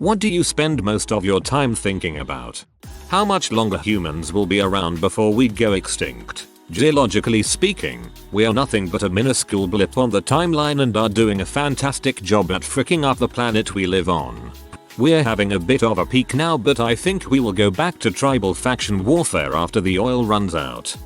What do you spend most of your time thinking about? How much longer humans will be around before we go extinct? Geologically speaking, we are nothing but a minuscule blip on the timeline and are doing a fantastic job at fricking up the planet we live on. We're having a bit of a peak now, but I think we will go back to tribal faction warfare after the oil runs out.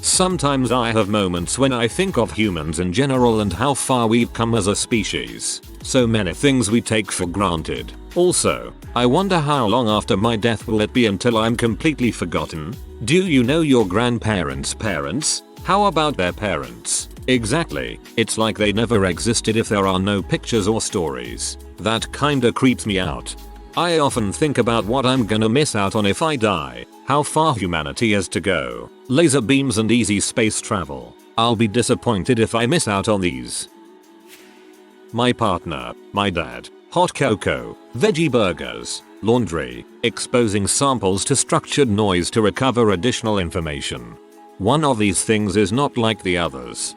Sometimes I have moments when I think of humans in general and how far we've come as a species. So many things we take for granted. Also, I wonder how long after my death will it be until I'm completely forgotten? Do you know your grandparents' parents? How about their parents? Exactly, it's like they never existed if there are no pictures or stories. That kinda creeps me out. I often think about what I'm gonna miss out on if I die, how far humanity has to go, laser beams and easy space travel. I'll be disappointed if I miss out on these. My partner, my dad, hot cocoa, veggie burgers, laundry, exposing samples to structured noise to recover additional information. One of these things is not like the others.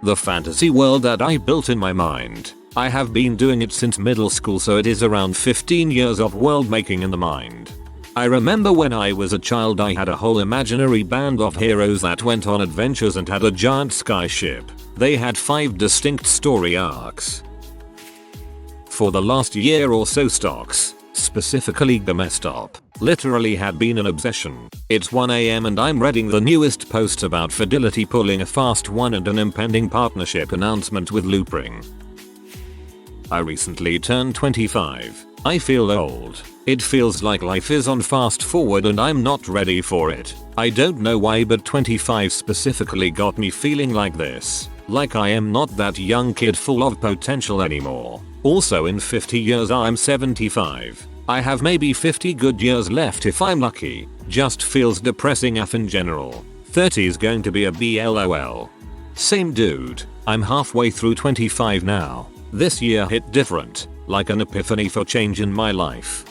The fantasy world that I built in my mind. I have been doing it since middle school, so it is around 15 years of world making in the mind. I remember when I was a child I had a whole imaginary band of heroes that went on adventures and had a giant skyship. They had 5 distinct story arcs. For the last year or so, stocks, specifically GameStop, literally had been an obsession. It's 1 AM and I'm reading the newest post about Fidelity pulling a fast one and an impending partnership announcement with Loopring. I recently turned 25. I feel old. It feels like life is on fast forward and I'm not ready for it. I don't know why, but 25 specifically got me feeling like this. Like I am not that young kid full of potential anymore. Also, in 50 years I'm 75. I have maybe 50 good years left if I'm lucky. Just feels depressing AF in general. 30 is going to be a BLOL. Same dude. I'm halfway through 25 now. This year hit different, like an epiphany for change in my life.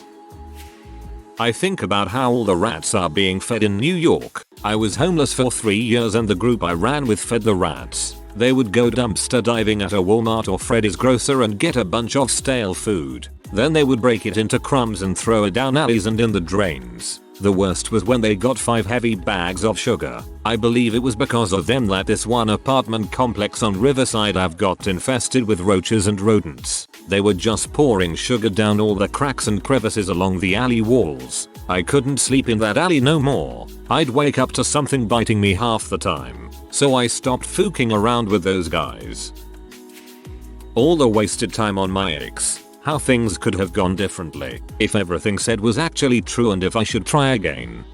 I think about how all the rats are being fed in New York. I was homeless for 3 years and the group I ran with fed the rats. They would go dumpster diving at a Walmart or Freddy's grocer and get a bunch of stale food. Then they would break it into crumbs and throw it down alleys and in the drains. The worst was when they got 5 heavy bags of sugar. I believe it was because of them that this one apartment complex on Riverside Ave got infested with roaches and rodents. They were just pouring sugar down all the cracks and crevices along the alley walls. I couldn't sleep in that alley no more. I'd wake up to something biting me half the time. So I stopped fooking around with those guys. All the wasted time on my ex. How things could have gone differently if everything said was actually true and if I should try again.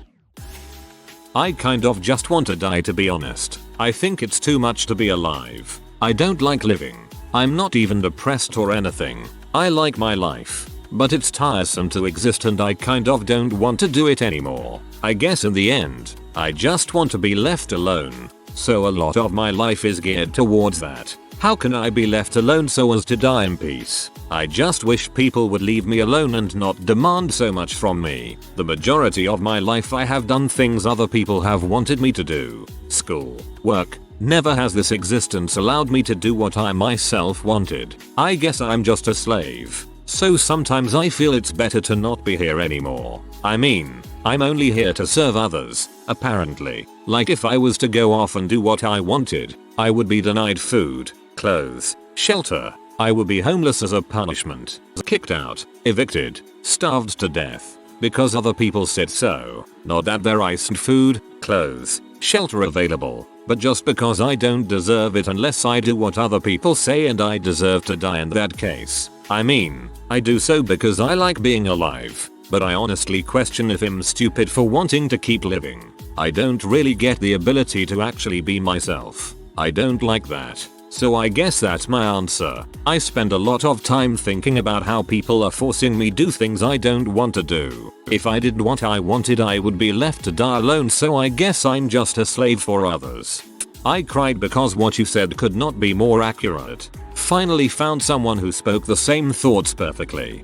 I kind of just want to die, to be honest. I think it's too much to be alive. I don't like living. I'm not even depressed or anything. I like my life. But it's tiresome to exist and I kind of don't want to do it anymore. I guess in the end, I just want to be left alone. So a lot of my life is geared towards that. How can I be left alone so as to die in peace? I just wish people would leave me alone and not demand so much from me. The majority of my life I have done things other people have wanted me to do. School, work. Never has this existence allowed me to do what I myself wanted. I guess I'm just a slave. So sometimes I feel it's better to not be here anymore. I mean, I'm only here to serve others, apparently. Like if I was to go off and do what I wanted, I would be denied food, clothes, shelter. I would be homeless as a punishment, kicked out, evicted, starved to death. Because other people said so. Not that there isn't food, clothes, shelter available, but just because I don't deserve it unless I do what other people say and I deserve to die in that case. I mean, I do so because I like being alive, but I honestly question if I'm stupid for wanting to keep living. I don't really get the ability to actually be myself. I don't like that. So I guess that's my answer. I spend a lot of time thinking about how people are forcing me do things I don't want to do. If I did what I wanted, I would be left to die alone, so I guess I'm just a slave for others. I cried because what you said could not be more accurate. Finally found someone who spoke the same thoughts perfectly.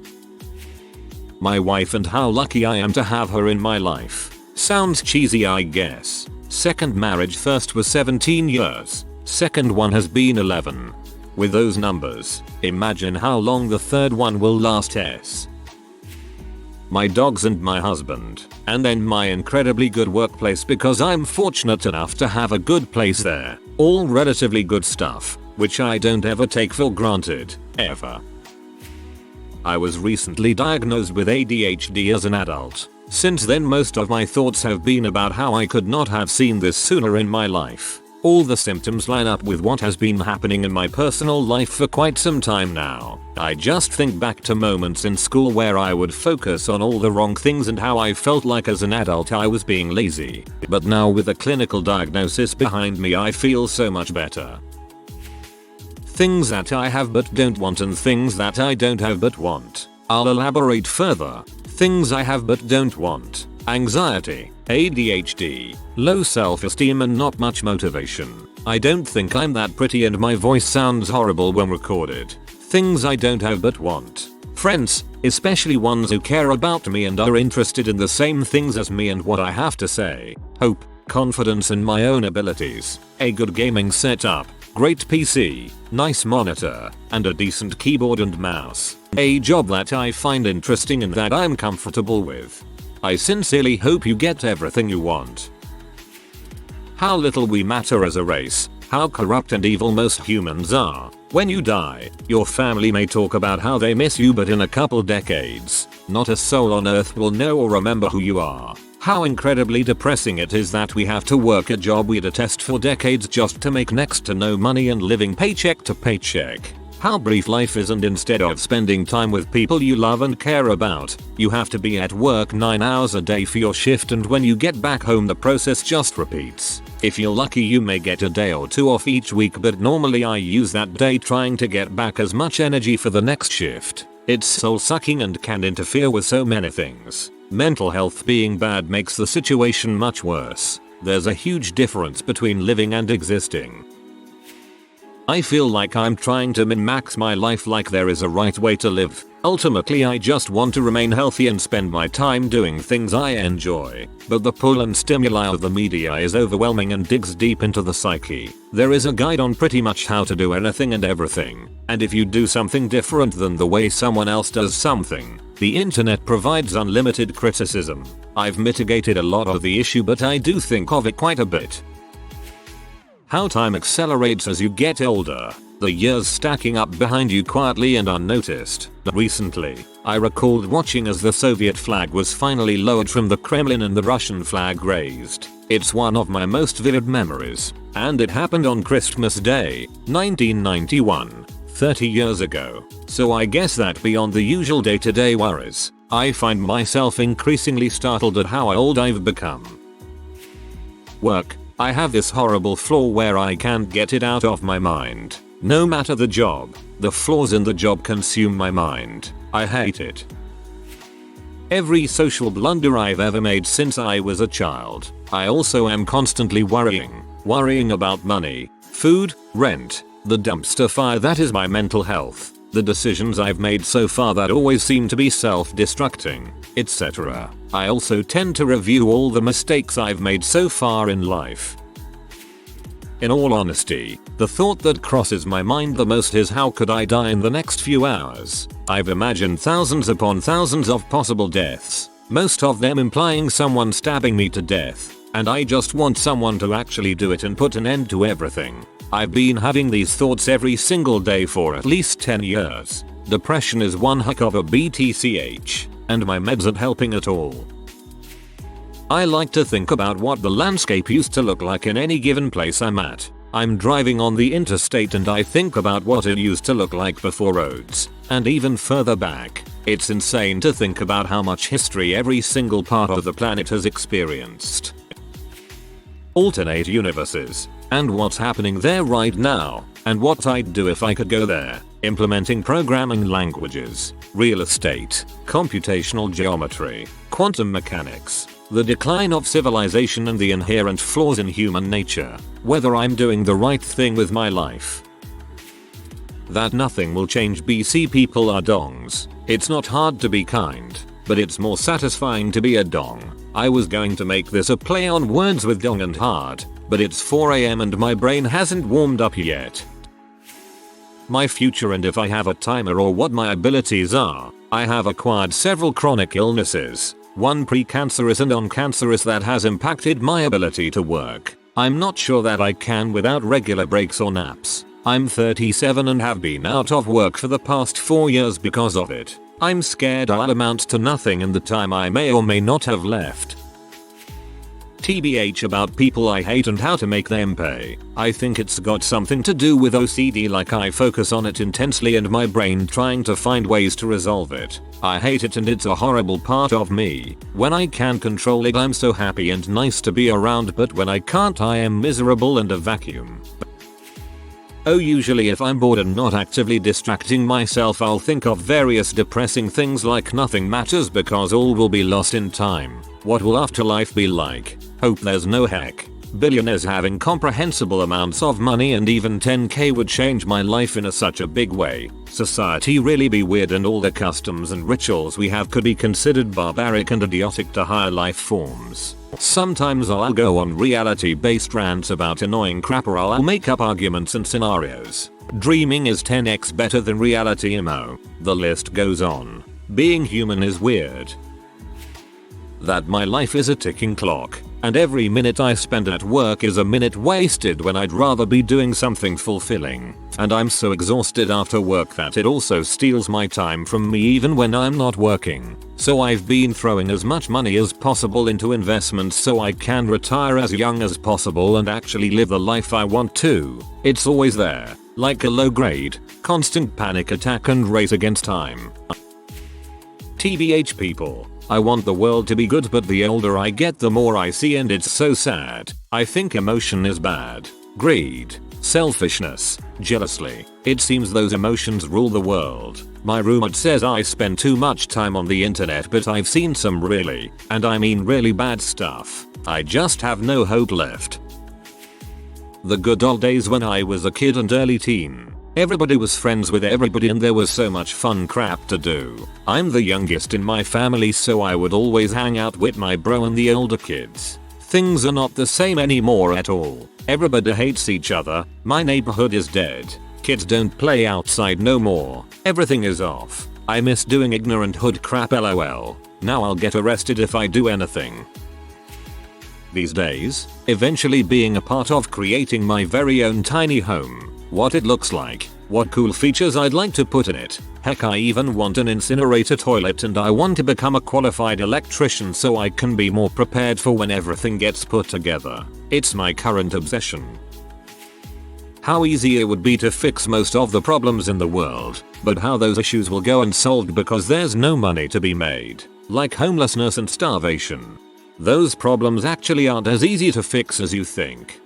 My wife, and how lucky I am to have her in my life. Sounds cheesy, I guess. Second marriage, first was 17 years. Second one has been 11. With those numbers, imagine how long the third one will last. My dogs and my husband, and then my incredibly good workplace because I'm fortunate enough to have a good place there. All relatively good stuff, which I don't ever take for granted, ever. I was recently diagnosed with ADHD as an adult. Since then most of my thoughts have been about how I could not have seen this sooner in my life. All the symptoms line up with what has been happening in my personal life for quite some time now. I just think back to moments in school where I would focus on all the wrong things and how I felt like as an adult I was being lazy. But now with a clinical diagnosis behind me I feel so much better. Things that I have but don't want and things that I don't have but want. I'll elaborate further. Things I have but don't want. Anxiety, ADHD, low self-esteem and not much motivation. I don't think I'm that pretty and my voice sounds horrible when recorded. Things I don't have but want. Friends, especially ones who care about me and are interested in the same things as me and what I have to say. Hope, confidence in my own abilities, a good gaming setup, great PC, nice monitor, and a decent keyboard and mouse. A job that I find interesting and that I'm comfortable with. I sincerely hope you get everything you want. How little we matter as a race, how corrupt and evil most humans are. When you die, your family may talk about how they miss you, but in a couple decades, not a soul on earth will know or remember who you are. How incredibly depressing it is that we have to work a job we detest for decades just to make next to no money and living paycheck to paycheck. How brief life is, and instead of spending time with people you love and care about, you have to be at work 9 hours a day for your shift, and when you get back home the process just repeats. If you're lucky you may get a day or two off each week, but normally I use that day trying to get back as much energy for the next shift. It's soul sucking and can interfere with so many things. Mental health being bad makes the situation much worse. There's a huge difference between living and existing. I feel like I'm trying to min-max my life like there is a right way to live. Ultimately I just want to remain healthy and spend my time doing things I enjoy. But the pull and stimuli of the media is overwhelming and digs deep into the psyche. There is a guide on pretty much how to do anything and everything. And if you do something different than the way someone else does something, the internet provides unlimited criticism. I've mitigated a lot of the issue, but I do think of it quite a bit. How time accelerates as you get older, the years stacking up behind you quietly and unnoticed. Recently, I recalled watching as the Soviet flag was finally lowered from the Kremlin and the Russian flag raised. It's one of my most vivid memories, and it happened on Christmas Day, 1991, 30 years ago. So I guess that beyond the usual day-to-day worries, I find myself increasingly startled at how old I've become. Work. I have this horrible flaw where I can't get it out of my mind. No matter the job, the flaws in the job consume my mind. I hate it. Every social blunder I've ever made since I was a child. I also am constantly worrying about money, food, rent, the dumpster fire that is my mental health, the decisions I've made so far that always seem to be self-destructing, etc. I also tend to review all the mistakes I've made so far in life. In all honesty, the thought that crosses my mind the most is how could I die in the next few hours? I've imagined thousands upon thousands of possible deaths, most of them implying someone stabbing me to death, and I just want someone to actually do it and put an end to everything. I've been having these thoughts every single day for at least 10 years. Depression is one heck of a BTCH, and my meds aren't helping at all. I like to think about what the landscape used to look like in any given place I'm at. I'm driving on the interstate and I think about what it used to look like before roads, and even further back. It's insane to think about how much history every single part of the planet has experienced. Alternate universes, and what's happening there right now, and what I'd do if I could go there. Implementing programming languages, real estate, computational geometry, quantum mechanics, the decline of civilization and the inherent flaws in human nature, whether I'm doing the right thing with my life. That nothing will change. BC people are dongs. It's not hard to be kind, but it's more satisfying to be a dong. I was going to make this a play on words with dong and hard, but it's 4 AM and my brain hasn't warmed up yet. my future and if I have a timer or what my abilities are. I have acquired several chronic illnesses, one precancerous and non-cancerous that has impacted my ability to work. I'm not sure that I can without regular breaks or naps. I'm 37 and have been out of work for the past 4 years because of it. I'm scared I'll amount to nothing in the time I may or may not have left. TBH about people I hate and how to make them pay. I think it's got something to do with OCD, like I focus on it intensely and my brain trying to find ways to resolve it. I hate it and it's a horrible part of me. When I can control it I'm so happy and nice to be around, but when I can't I am miserable and a vacuum. Oh, usually if I'm bored and not actively distracting myself I'll think of various depressing things like nothing matters because all will be lost in time. What will afterlife be like? Hope there's no heck. Billionaires have incomprehensible amounts of money and even 10k would change my life in such a big way. Society really be weird and all the customs and rituals we have could be considered barbaric and idiotic to higher life forms. Sometimes I'll go on reality-based rants about annoying crap or I'll make up arguments and scenarios. Dreaming is 10x better than reality emo. The list goes on. Being human is weird. That my life is a ticking clock, and every minute I spend at work is a minute wasted when I'd rather be doing something fulfilling. And I'm so exhausted after work that it also steals my time from me even when I'm not working. So I've been throwing as much money as possible into investments so I can retire as young as possible and actually live the life I want to. It's always there, like a low grade, constant panic attack and race against time. TBH people. I want the world to be good, but the older I get the more I see and it's so sad. I think emotion is bad. Greed, selfishness, jealousy. It seems those emotions rule the world. My roommate says I spend too much time on the internet, but I've seen some really, and I mean really bad stuff. I just have no hope left. The good old days when I was a kid and early teen. Everybody was friends with everybody and there was so much fun crap to do. I'm the youngest in my family so I would always hang out with my bro and the older kids. Things are not the same anymore at all. Everybody hates each other. My neighborhood is dead. Kids don't play outside no more. Everything is off. I miss doing ignorant hood crap lol. Now I'll get arrested if I do anything. These days, eventually being a part of creating my very own tiny home. What it looks like, what cool features I'd like to put in it. Heck, I even want an incinerator toilet and I want to become a qualified electrician so I can be more prepared for when everything gets put together. It's my current obsession. How easy it would be to fix most of the problems in the world, but how those issues will go unsolved because there's no money to be made. Like homelessness and starvation. Those problems actually aren't as easy to fix as you think.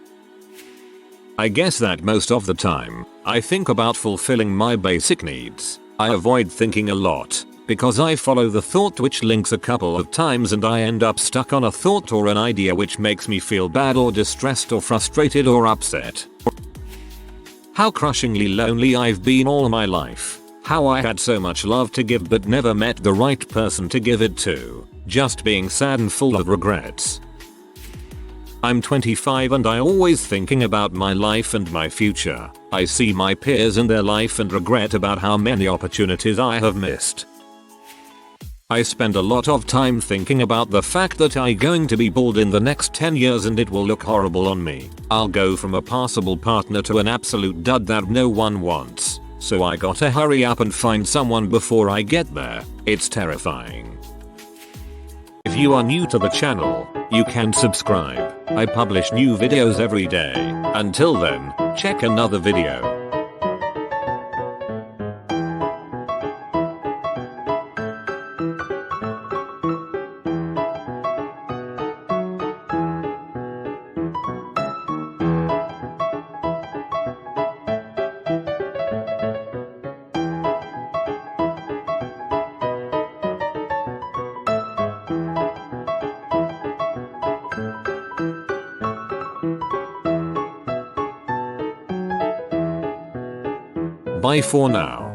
I guess that most of the time, I think about fulfilling my basic needs. I avoid thinking a lot, because I follow the thought twitch links a couple of times and I end up stuck on a thought or an idea which makes me feel bad or distressed or frustrated or upset. How crushingly lonely I've been all my life. How I had so much love to give but never met the right person to give it to. Just being sad and full of regrets. I'm 25 and I always thinking about my life and my future. I see my peers and their life and regret about how many opportunities I have missed. I spend a lot of time thinking about the fact that I'm going to be bald in the next 10 years and it will look horrible on me. I'll go from a passable partner to an absolute dud that no one wants. So I gotta hurry up and find someone before I get there. It's terrifying. If you are new to the channel, you can subscribe. I publish new videos every day. Until then, check another video. Bye for now.